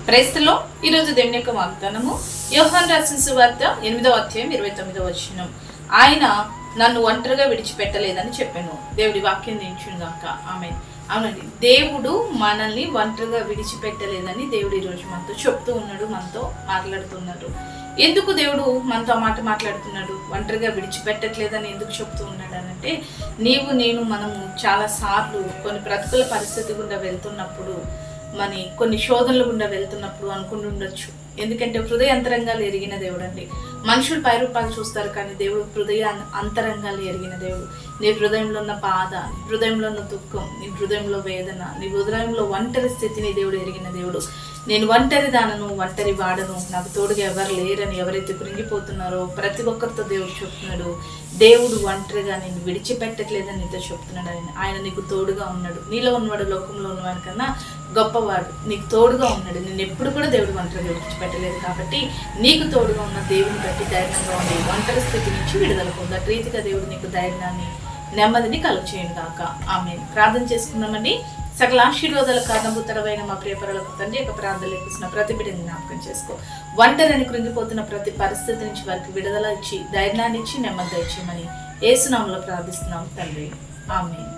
క్రైస్తలో ఈరోజు దేవుని యొక్క వాగ్దానము యోహాను రాసిన సువార్త 8వ అధ్యాయం 29వ వచనం. ఆయన నన్ను ఒంటరిగా విడిచిపెట్టలేదని చెప్పాను. దేవుడి వాక్యం దించును గాక. ఆమేన్. అవునండి, దేవుడు మనల్ని ఒంటరిగా విడిచిపెట్టలేదని దేవుడు ఈరోజు మనతో చెప్తూ ఉన్నాడు, మనతో మాట్లాడుతున్నాడు. ఎందుకు దేవుడు మనతో మాట్లాడుతున్నాడు? ఒంటరిగా విడిచిపెట్టట్లేదని ఎందుకు చెప్తూ ఉన్నాడు అనంటే, నేను మనము చాలా సార్లు కొన్ని ప్రతికూల పరిస్థితి గుండా వెళ్తున్నప్పుడు, కొన్ని శోధనలు గుండా వెళ్తున్నప్పుడు అనుకుంటుండొచ్చు. ఎందుకంటే హృదయ అంతరంగాలు ఎరిగిన దేవుడు అండి. మనుషులు పైరూపాలు చూస్తారు, కానీ దేవుడు హృదయ అంతరంగాలు ఎరిగిన దేవుడు. నీ హృదయంలో ఉన్న బాధ, నీ హృదయంలో ఉన్న దుఃఖం, నీ హృదయంలో వేదన, నీ హృదయంలో ఒంటరి స్థితిని దేవుడు ఎరిగిన దేవుడు. నేను ఒంటరి దానను, ఒంటరి వాడను, నాకు తోడుగా ఎవరు లేరని ఎవరైతే కృంగిపోతున్నారో ప్రతి ఒక్కరితో దేవుడు చెప్తున్నాడు. దేవుడు ఒంటరిగా నేను విడిచిపెట్టట్లేదని నీతో చెప్తున్నాడు. ఆయన నీకు తోడుగా ఉన్నాడు. నీలో ఉన్నవాడు లోకంలో ఉన్నవాడి కన్నా గొప్పవాడు. నీకు తోడుగా ఉన్నాడు. నేను ఎప్పుడు కూడా దేవుడు ఒంటరిగా విడిచిపెట్టలేదు. కాబట్టి నీకు తోడుగా ఉన్న దేవుని బట్టి ధైర్యంగా ఉండి ఒంటరి స్థితి నుంచి విడుదల పొందట రీతిగా దేవుడు నీకు ధైర్యాన్ని, నెమ్మదిని కలుగచేయను గాక. ఆమేన్. ప్రార్థన చేసుకుందామండి. సకల ఆశీర్వాదాల కారణభూతరమైన మా ప్రియపరులకు తండ్రి యొక్క ప్రార్థనలు ఇస్తున్న ప్రతి బిడ్డని జ్ఞాపకం చేసుకో. ఒంటరిని కృంగిపోతున్న ప్రతి పరిస్థితి నుంచి వారికి విడుదల ఇచ్చి, ధైర్యాన్ని ఇచ్చి, నెమ్మది ఇచ్చేయమని యేసు నామములో ప్రార్థిస్తున్నాం తండ్రి. ఆమేన్.